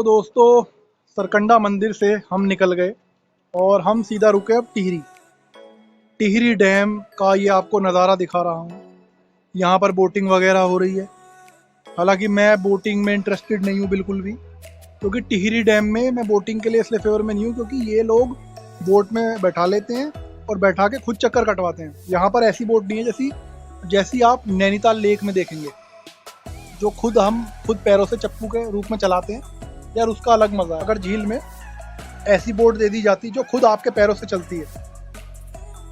तो दोस्तों सरकंडा मंदिर से हम निकल गए और हम सीधा रुके अब टिहरी डैम का। ये आपको नज़ारा दिखा रहा हूँ। यहाँ पर बोटिंग वगैरह हो रही है। हालांकि मैं बोटिंग में इंटरेस्टेड नहीं हूँ बिल्कुल भी, क्योंकि टिहरी डैम में मैं बोटिंग के लिए इसलिए फेवर में नहीं हूँ क्योंकि ये लोग बोट में बैठा लेते हैं और बैठा के खुद चक्कर कटवाते हैं। यहाँ पर ऐसी बोट नहीं है जैसी आप नैनीताल लेक में देखेंगे, जो हम खुद पैरों से चप्पू के रूप में चलाते हैं यार, उसका अलग मज़ा है। अगर झील में ऐसी बोट दे दी जाती जो खुद आपके पैरों से चलती है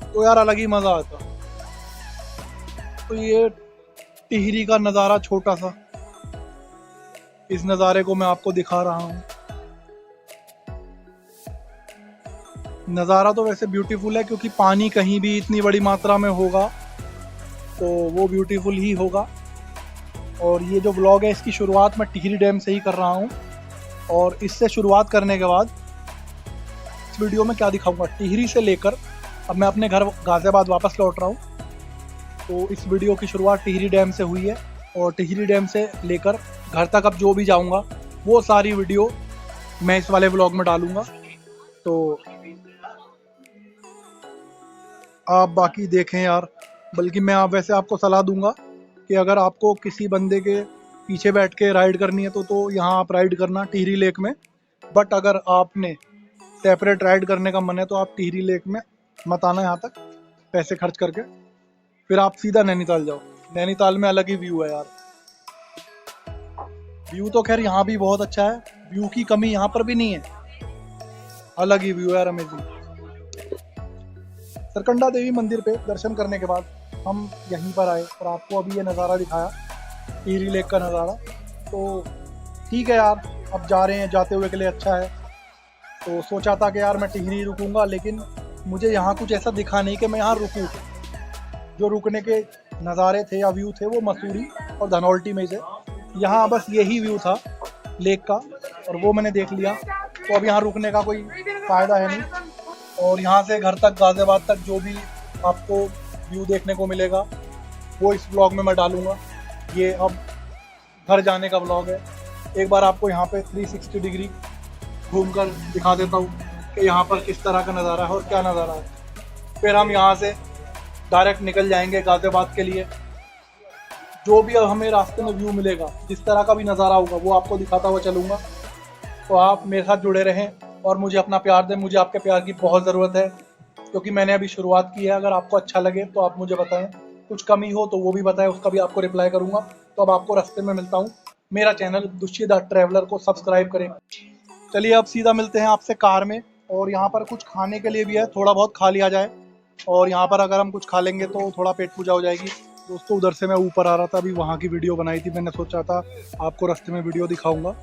तो यार अलग ही मज़ा आता। तो ये टिहरी का नज़ारा छोटा सा, इस नज़ारे को मैं आपको दिखा रहा हूँ। नज़ारा तो वैसे ब्यूटीफुल है, क्योंकि पानी कहीं भी इतनी बड़ी मात्रा में होगा तो वो ब्यूटीफुल ही होगा। और ये जो व्लॉग है इसकी शुरुआत मैं टिहरी डैम से ही कर रहा हूँ, और इससे शुरुआत करने के बाद इस वीडियो में क्या दिखाऊंगा, टिहरी से लेकर अब मैं अपने घर गाज़ियाबाद वापस लौट रहा हूँ। तो इस वीडियो की शुरुआत टिहरी डैम से हुई है, और टिहरी डैम से लेकर घर तक अब जो भी जाऊँगा वो सारी वीडियो मैं इस वाले व्लॉग में डालूँगा। तो आप बाकी देखें यार। बल्कि मैं वैसे आपको सलाह दूंगा कि अगर आपको किसी बंदे के पीछे बैठ के राइड करनी है तो यहाँ आप राइड करना टिहरी लेक में। बट अगर आपने सेपरेट राइड करने का मन है तो आप टिहरी लेक में मत आना यहाँ तक पैसे खर्च करके, फिर आप सीधा नैनीताल जाओ। नैनीताल में अलग ही व्यू है यार। व्यू तो खैर यहाँ भी बहुत अच्छा है, व्यू की कमी यहाँ पर भी नहीं है, अलग ही व्यू है यार, अमेजिंग। सरकंडा देवी मंदिर पे दर्शन करने के बाद हम यहीं पर आए और आपको अभी ये नज़ारा दिखाया, टिहरी लेक का नज़ारा। तो ठीक है यार, अब जा रहे हैं, जाते हुए के लिए अच्छा है। तो सोचा था कि यार मैं टिहरी रुकूंगा, लेकिन मुझे यहाँ कुछ ऐसा दिखा नहीं कि मैं यहाँ रुकूँ। जो रुकने के नज़ारे थे या व्यू थे वो मसूरी और धनौल्टी में से, यहाँ बस यही व्यू था लेक का और वो मैंने देख लिया। तो अब यहाँ रुकने का कोई फ़ायदा है नहीं। और यहाँ से घर तक गाज़ियाबाद तक जो भी आपको व्यू देखने को मिलेगा वो इस ब्लॉग में मैं डालूँगा। ये अब घर जाने का ब्लॉग है। एक बार आपको यहाँ पे 360 डिग्री घूमकर दिखा देता हूँ कि यहाँ पर किस तरह का नज़ारा है और क्या नज़ारा है। फिर हम यहाँ से डायरेक्ट निकल जाएंगे गाज़ियाबाद के लिए। जो भी अब हमें रास्ते में व्यू मिलेगा, जिस तरह का भी नज़ारा होगा, वो आपको दिखाता हुआ चलूँगा। तो आप मेरे साथ जुड़े रहें और मुझे अपना प्यार दें। मुझे आपके प्यार की बहुत ज़रूरत है, क्योंकि मैंने अभी शुरुआत की है। अगर आपको अच्छा लगे तो आप मुझे बताएं, कुछ कमी हो तो वो भी बताएं, उसका भी आपको रिप्लाई करूँगा। तो अब आपको रास्ते में मिलता हूँ। मेरा चैनल दुष्यित द ट्रैवलर को सब्सक्राइब करें। चलिए अब सीधा मिलते हैं आपसे कार में, और यहाँ पर कुछ खाने के लिए भी है, थोड़ा बहुत खा लिया जाए। और यहाँ पर अगर हम कुछ खा लेंगे तो थोड़ा पेट पूजा हो जाएगी। दोस्तों उधर से मैं ऊपर आ रहा था, अभी वहाँ की वीडियो बनाई थी। मैंने सोचा था आपको रास्ते में वीडियो दिखाऊंगा,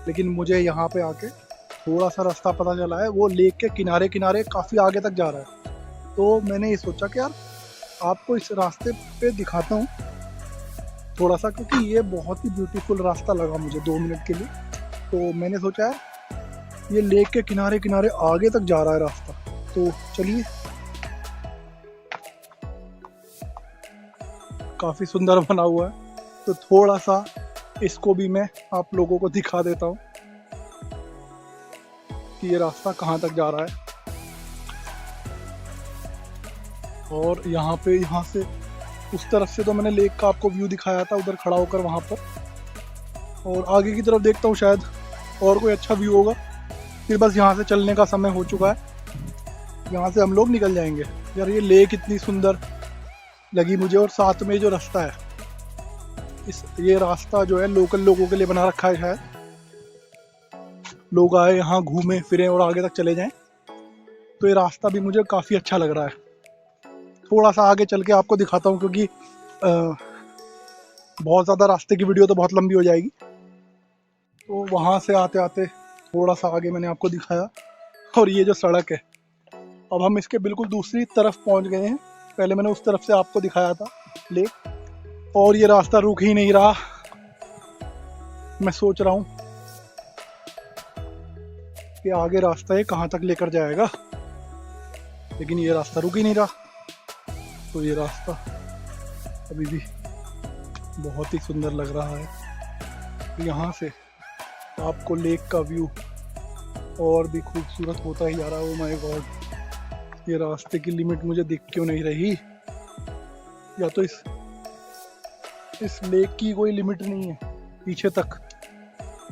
लेकिन मुझे यहाँ पे आके थोड़ा सा रास्ता पता चला है, वो लेक के किनारे किनारे काफ़ी आगे तक जा रहा है। तो मैंने ये सोचा कि यार आपको इस रास्ते पे दिखाता हूँ थोड़ा सा, क्योंकि ये बहुत ही ब्यूटीफुल रास्ता लगा मुझे 2 मिनट के लिए। तो मैंने सोचा यार ये लेक के किनारे किनारे आगे तक जा रहा है रास्ता। तो चलिए, काफ़ी सुंदर बना हुआ है, तो थोड़ा सा इसको भी मैं आप लोगों को दिखा देता हूँ कि ये रास्ता कहाँ तक जा रहा है। और यहाँ से उस तरफ से तो मैंने लेक का आपको व्यू दिखाया था, उधर खड़ा होकर वहाँ पर। और आगे की तरफ देखता हूँ, शायद और कोई अच्छा व्यू होगा। फिर बस यहाँ से चलने का समय हो चुका है, यहाँ से हम लोग निकल जाएंगे। यार ये लेक इतनी सुंदर लगी मुझे, और साथ में जो रास्ता है, ये रास्ता जो है लोकल लोगों के लिए बना रखा है। शायद लोग आए यहाँ घूमें फिरें और आगे तक चले जाएं। तो ये रास्ता भी मुझे काफ़ी अच्छा लग रहा है। थोड़ा सा आगे चल के आपको दिखाता हूँ, क्योंकि बहुत ज़्यादा रास्ते की वीडियो तो बहुत लंबी हो जाएगी। तो वहाँ से आते आते थोड़ा सा आगे मैंने आपको दिखाया, और ये जो सड़क है, अब हम इसके बिल्कुल दूसरी तरफ पहुँच गए हैं। पहले मैंने उस तरफ से आपको दिखाया था लेक, और ये रास्ता रुक ही नहीं रहा। मैं सोच रहा हूँ कि आगे रास्ता ये कहाँ तक लेकर जाएगा, लेकिन ये रास्ता रुक ही नहीं रहा। तो ये रास्ता अभी भी बहुत ही सुंदर लग रहा है। यहाँ से आपको लेक का व्यू और भी खूबसूरत होता ही जा रहा है। ओ माय गॉड, ये रास्ते की लिमिट मुझे दिख क्यों नहीं रही? या तो इस लेक की कोई लिमिट नहीं है पीछे तक,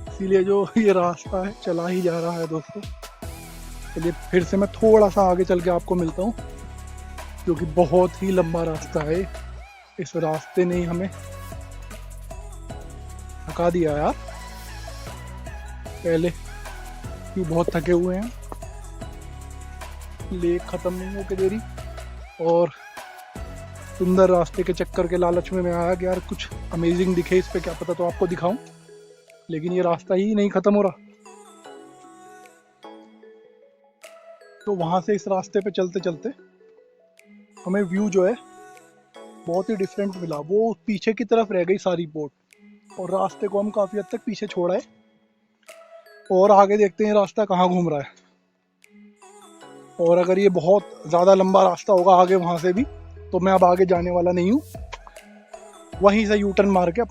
इसीलिए जो ये रास्ता है चला ही जा रहा है दोस्तों। चलिए फिर से मैं थोड़ा सा आगे चल के आपको मिलता हूँ, क्योंकि बहुत ही लंबा रास्ता है। इस रास्ते ने ही हमें थका दिया यार, पहले ही बहुत थके हुए हैं। लेक ख़त्म नहीं होके दे रही, और सुंदर रास्ते के चक्कर के लालच में मैं आया कि यार कुछ अमेजिंग दिखे इस पे, क्या पता तो आपको दिखाऊं, लेकिन ये रास्ता ही नहीं ख़त्म हो रहा। तो वहाँ से इस रास्ते पे चलते चलते हमें व्यू जो है बहुत ही डिफरेंट मिला। वो पीछे की तरफ रह गई सारी बोट, और रास्ते को हम काफ़ी हद तक पीछे छोड़ा है। और आगे देखते हैं रास्ता कहाँ घूम रहा है, और अगर ये बहुत ज़्यादा लंबा रास्ता होगा आगे वहाँ से भी, तो मैं अब आगे जाने वाला नहीं हूँ। वहीं से यू टर्न मार के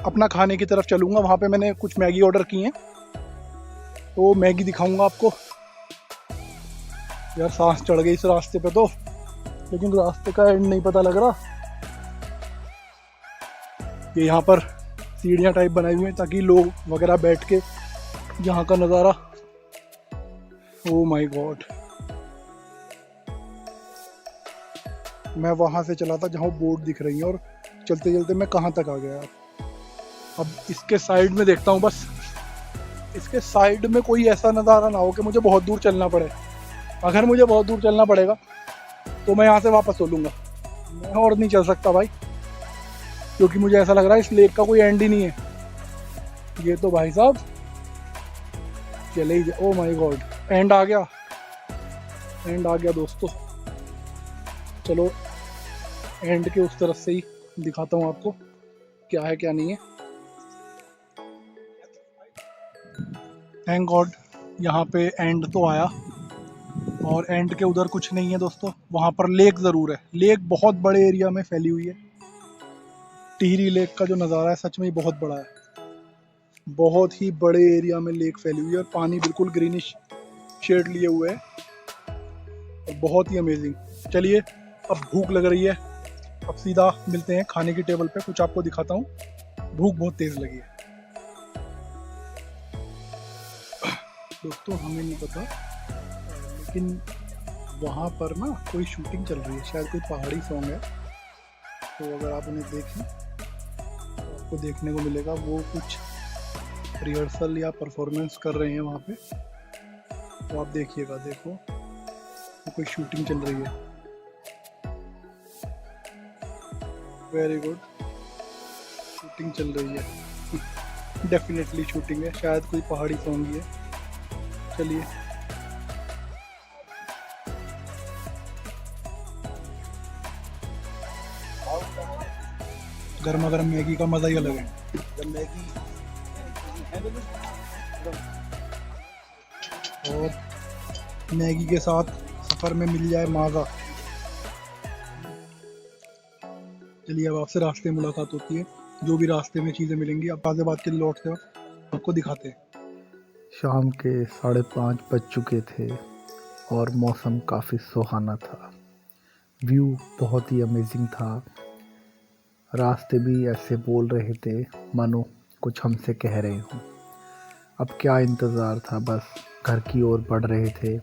अपना खाने की तरफ चलूँगा। वहाँ पे मैंने कुछ मैगी ऑर्डर की हैं, तो मैगी दिखाऊँगा आपको। यार सांस चढ़ गई इस रास्ते पे तो, लेकिन रास्ते का एंड नहीं पता लग रहा। ये यहाँ पर सीढ़ियाँ टाइप बनाई हुई हैं ताकि लोग वगैरह बैठ के यहाँ का नज़ारा। ओ माय गॉड, मैं वहाँ से चला था जहाँ बोट दिख रही है, और चलते चलते मैं कहाँ तक आ गया। अब इसके साइड में देखता हूँ, बस इसके साइड में कोई ऐसा नज़ारा ना हो कि मुझे बहुत दूर चलना पड़े। अगर मुझे बहुत दूर चलना पड़ेगा तो मैं यहाँ से वापस हो लूँगा, मैं और नहीं चल सकता भाई, क्योंकि मुझे ऐसा लग रहा है इस लेक का कोई एंड ही नहीं है। ये तो भाई साहब चले ही ओ माय गॉड, एंड आ गया, एंड आ गया दोस्तों। चलो एंड के उस तरफ से ही दिखाता हूँ आपको क्या है क्या नहीं है। थैंक गॉड यहाँ पे एंड तो आया, और एंड के उधर कुछ नहीं है दोस्तों। वहाँ पर लेक ज़रूर है, लेक बहुत बड़े एरिया में फैली हुई है। टिहरी लेक का जो नज़ारा है सच में ही बहुत बड़ा है, बहुत ही बड़े एरिया में लेक फैली हुई है, और पानी बिल्कुल ग्रीनिश शेड लिए हुए है, और बहुत ही अमेजिंग। चलिए अब भूख लग रही है, अब सीधा मिलते हैं खाने की टेबल पे, कुछ आपको दिखाता हूँ। भूख बहुत तेज़ लगी है दोस्तों, हमें नहीं पता, लेकिन वहाँ पर ना कोई शूटिंग चल रही है, शायद कोई पहाड़ी सॉन्ग है। तो अगर आप उन्हें देखें तो आपको देखने को मिलेगा वो कुछ रिहर्सल या परफॉर्मेंस कर रहे हैं वहाँ पे। तो आप देखिएगा, देखो वो कोई शूटिंग चल रही है। वेरी गुड, शूटिंग चल रही है डेफिनेटली शूटिंग है, शायद कोई पहाड़ी सॉन्ग ही है। चलिए गर्मा गर्म मैगी का मज़ा ही अलग है। और मैगी के साथ सफ़र में मिल जाए माज़ा। चलिए अब आपसे रास्ते में मुलाकात होती है, जो भी रास्ते में चीज़ें मिलेंगी अब गाज़ियाबाद के लिए लौटते वक्त आपको दिखाते हैं। शाम के 5:30 बज चुके थे और मौसम काफ़ी सुहाना था। व्यू बहुत ही अमेजिंग था। रास्ते भी ऐसे बोल रहे थे मानो कुछ हमसे कह रहे हों। अब क्या इंतज़ार था, बस घर की ओर बढ़ रहे थे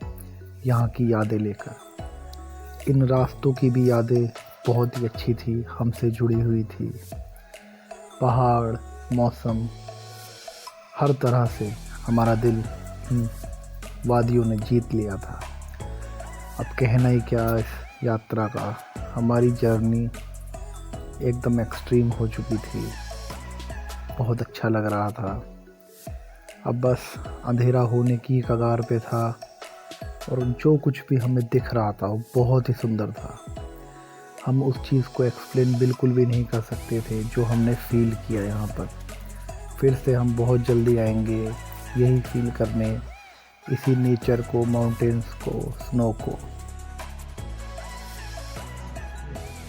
यहाँ की यादें लेकर। इन रास्तों की भी यादें बहुत ही अच्छी थी, हमसे जुड़ी हुई थी। पहाड़, मौसम, हर तरह से हमारा दिल इन वादियों ने जीत लिया था। अब कहना ही क्या इस यात्रा का, हमारी जर्नी एकदम एक्सट्रीम हो चुकी थी। बहुत अच्छा लग रहा था। अब बस अंधेरा होने की कगार पे था, और जो कुछ भी हमें दिख रहा था वो बहुत ही सुंदर था। हम उस चीज़ को एक्सप्लेन बिल्कुल भी नहीं कर सकते थे जो हमने फ़ील किया यहाँ पर। फिर से हम बहुत जल्दी आएंगे यही फील करने, इसी नेचर को, माउंटेन्स को, स्नो को।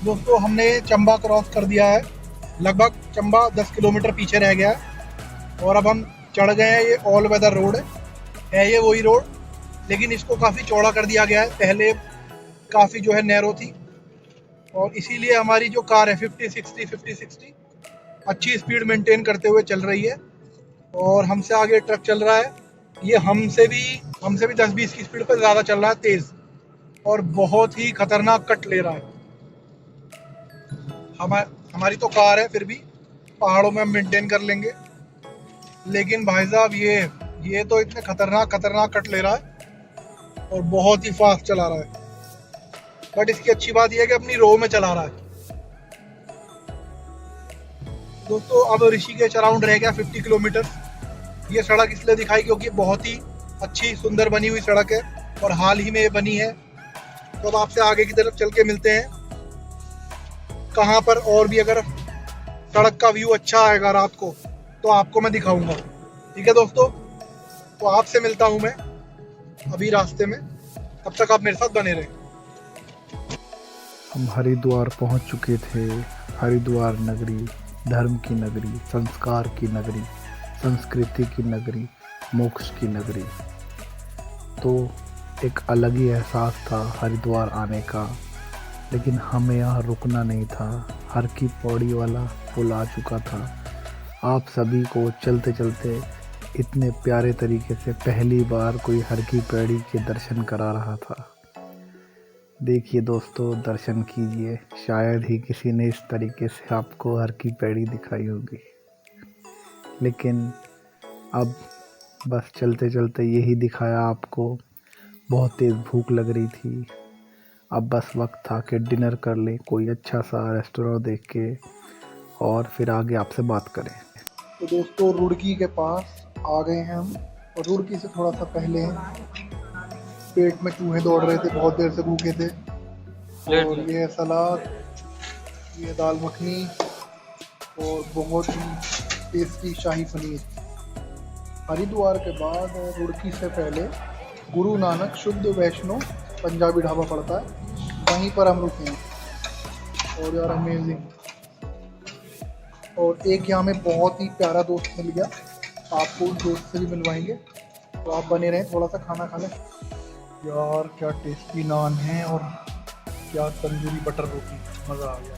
दोस्तों हमने चंबा क्रॉस कर दिया है, लगभग चंबा 10 किलोमीटर पीछे रह गया है। और अब हम चढ़ गए हैं, ये ऑल वेदर रोड है ये वही रोड, लेकिन इसको काफ़ी चौड़ा कर दिया गया है। पहले काफ़ी जो है नैरो थी, और इसीलिए हमारी जो कार है 50-60 अच्छी स्पीड मेंटेन करते हुए चल रही है। और हमसे आगे ट्रक चल रहा है, ये हमसे भी 10-20 की स्पीड पर ज़्यादा चल रहा है, तेज़, और बहुत ही खतरनाक कट ले रहा है। हमारी तो कार है, फिर भी पहाड़ों में हम मेंटेन कर लेंगे, लेकिन भाई साहब ये तो इतने खतरनाक कट ले रहा है और बहुत ही फास्ट चला रहा है। बट इसकी अच्छी बात यह है कि अपनी रो में चला रहा है। दोस्तों अब ऋषिकेश अराउंड रह गया 50 किलोमीटर। ये सड़क इसलिए दिखाई क्योंकि बहुत ही अच्छी सुंदर बनी हुई सड़क है और हाल ही में ये बनी है। तो अब आपसे आगे की तरफ चल के मिलते हैं, कहाँ पर और भी अगर सड़क का व्यू अच्छा आएगा रात को तो आपको मैं दिखाऊंगा। ठीक है दोस्तों, तो आपसे मिलता हूँ मैं अभी रास्ते में, तब तक आप मेरे साथ बने रहें। हम हरिद्वार पहुंच चुके थे। हरिद्वार नगरी धर्म की नगरी, संस्कार की नगरी, संस्कृति की नगरी, मोक्ष की नगरी। तो एक अलग ही एहसास था हरिद्वार आने का, लेकिन हमें यहाँ रुकना नहीं था। हर की पौड़ी वाला पुल आ चुका था। आप सभी को चलते चलते इतने प्यारे तरीके से पहली बार कोई हर की पैड़ी के दर्शन करा रहा था। देखिए दोस्तों, दर्शन कीजिए, शायद ही किसी ने इस तरीके से आपको हर की पैड़ी दिखाई होगी। लेकिन अब बस चलते चलते यही दिखाया आपको। बहुत तेज़ भूख लग रही थी, अब बस वक्त था कि डिनर कर लें कोई अच्छा सा रेस्टोरेंट देख के और फिर आगे आपसे बात करें। तो दोस्तों रुड़की के पास आ गए हैं हम, और रुड़की से थोड़ा सा पहले पेट में चूहे दौड़ रहे थे, बहुत देर से भूखे थे। और ये सलाद, ये दाल मखनी और बहुत ही टेस्टी शाही पनीर। हरिद्वार के बाद रुड़की से पहले गुरु नानक शुद्ध वैष्णो पंजाबी ढाबा पड़ता है, वहीं पर हम रुके हैं। और यार अमेजिंग। और एक यहाँ में बहुत ही प्यारा दोस्त मिल गया, आपको उस दोस्त से भी मिलवाएंगे, तो आप बने रहें, थोड़ा सा खाना खा लें। यार क्या टेस्टी नान है और क्या तंदूरी बटर रोटी, मज़ा आ गया।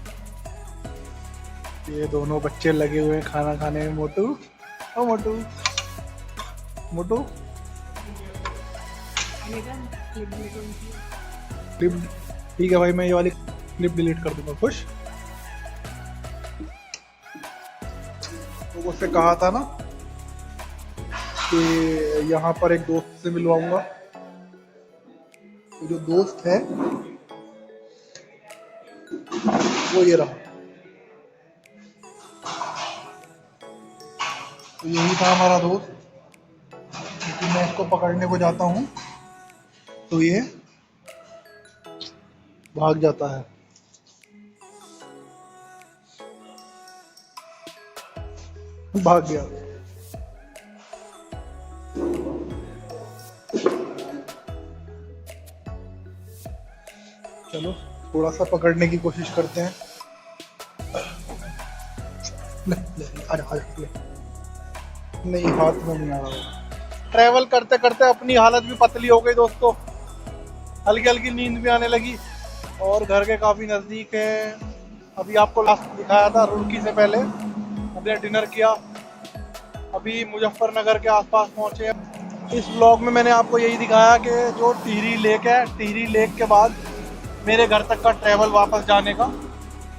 ये दोनों बच्चे लगे हुए हैं खाना खाने में। मोटू, ओ मोटू, मोटू क्लिप, ठीक है भाई, मैं ये वाली क्लिप डिलीट कर दूंगा। खुश? तो उससे कहा था ना कि यहाँ पर एक दोस्त से मिलवाऊंगा। तो जो दोस्त है वो ये रहा। तो यही था हमारा दोस्त, क्योंकि मैं इसको पकड़ने को जाता हूँ तो ये भाग जाता है। भाग गया। चलो थोड़ा सा पकड़ने की कोशिश करते हैं। ले, ले, नहीं, हाथ में नहीं आ रहा। ट्रैवल करते करते अपनी हालत भी पतली हो गई दोस्तों, हल्की हल्की नींद भी आने लगी, और घर के काफ़ी नज़दीक है। अभी आपको लास्ट दिखाया था रुड़की से पहले हमने डिनर किया, अभी मुजफ्फरनगर के आसपास पहुँचे हैं। इस ब्लॉग में मैंने आपको यही दिखाया कि जो टिहरी लेक है, टिहरी लेक के बाद मेरे घर तक का ट्रैवल वापस जाने का।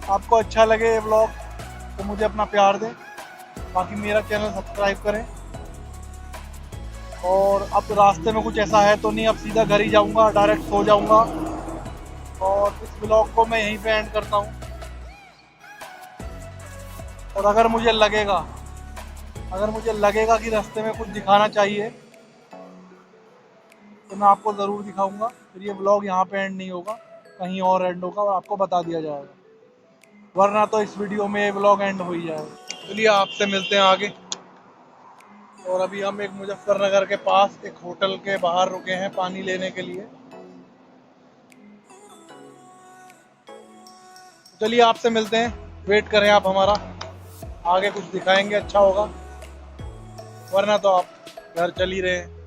आपको अच्छा लगे ये ब्लॉग तो मुझे अपना प्यार दें, बाकी मेरा चैनल सब्सक्राइब करें। और अब रास्ते में कुछ ऐसा है तो नहीं, अब सीधा घर ही जाऊंगा, डायरेक्ट सो जाऊंगा। और इस ब्लॉग को मैं यहीं पे एंड करता हूं। और अगर मुझे लगेगा कि रास्ते में कुछ दिखाना चाहिए तो मैं आपको ज़रूर दिखाऊंगा। फिर ये ब्लॉग यहाँ पे एंड नहीं होगा, कहीं और एंड होगा और आपको बता दिया जाएगा, वरना तो इस वीडियो में ये ब्लॉग एंड हो ही जाएगा। चलिए आपसे मिलते हैं आगे। और अभी हम एक मुजफ्फरनगर के पास एक होटल के बाहर रुके हैं पानी लेने के लिए। चलिए आपसे मिलते हैं, वेट करें आप हमारा, आगे कुछ दिखाएंगे, अच्छा होगा। वरना तो आप घर चल ही रहे हैं।